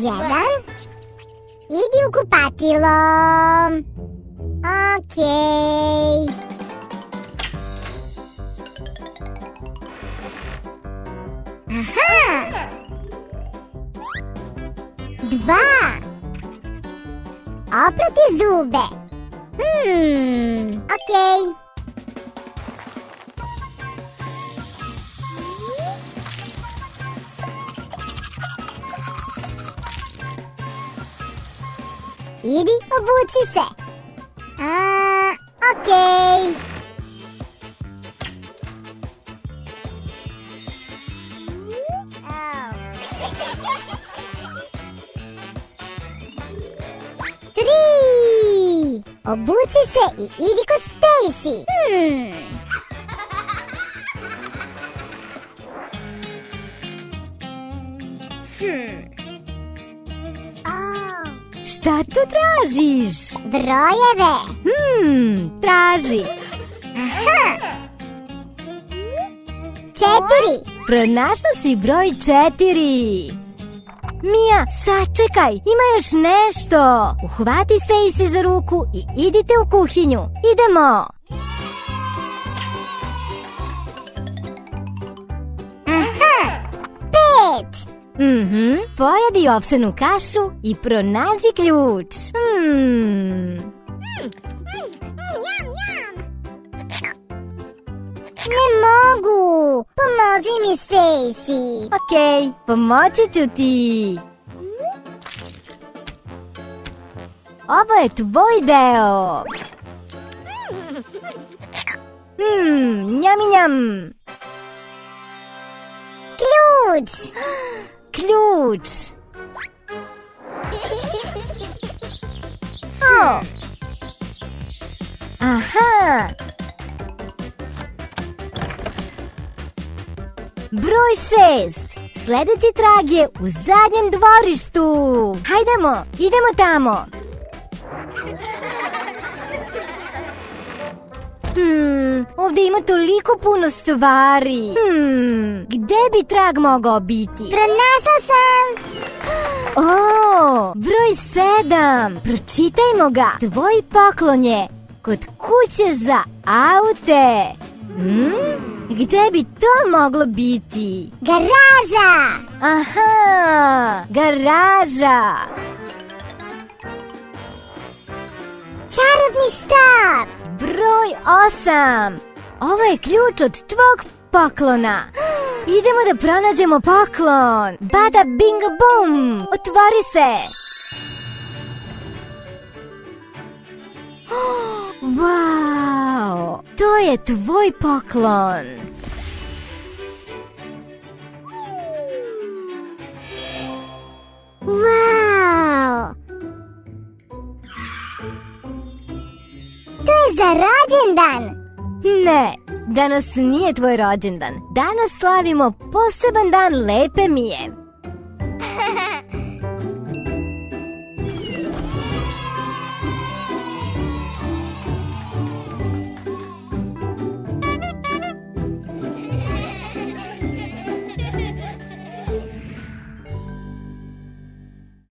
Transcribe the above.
1. Idi u kupatilo. Okej. Aha. 2. Oprati zube. Okej. Idi, obuci se. Okej. Obuci se i idi kod Stacy. Šta tu tražiš? Brojeve. Traži. Aha. 4. Pronašla si broj 4. Mija, sačekaj, ima još nešto. Uhvati Stacy za ruku i idite u kuhinju. Idemo. Aha, 5. Pojedi ovsenu kašu i pronađi ključ. Ne mogu. Pomozi mi, Stacy. Okej, pomoći ću ti. Ovo je tvoj deo. Njami njam. Ključ. Ključ. Aha. Broj 6. Sljedeći trag je u zadnjem dvorištu. Hajdemo, idemo tamo. Ovdje ima toliko puno stvari. Gde bi trag mogao biti? Pronašla sam. Broj 7. Pročitajmo ga. Tvoj poklon je kod kuće za aute. Gde bi to moglo biti? Garaža. Aha, garaža. Čarobni štap. Broj 8. Ovo je ključ od tvog poklona. Idemo da pronađemo poklon. Bada bingo bum. Otvori se. Wow, to je tvoj poklon. Wow. To je za rođendan. Ne, danas nije tvoj rođendan. Danas slavimo poseban dan lepe Mije.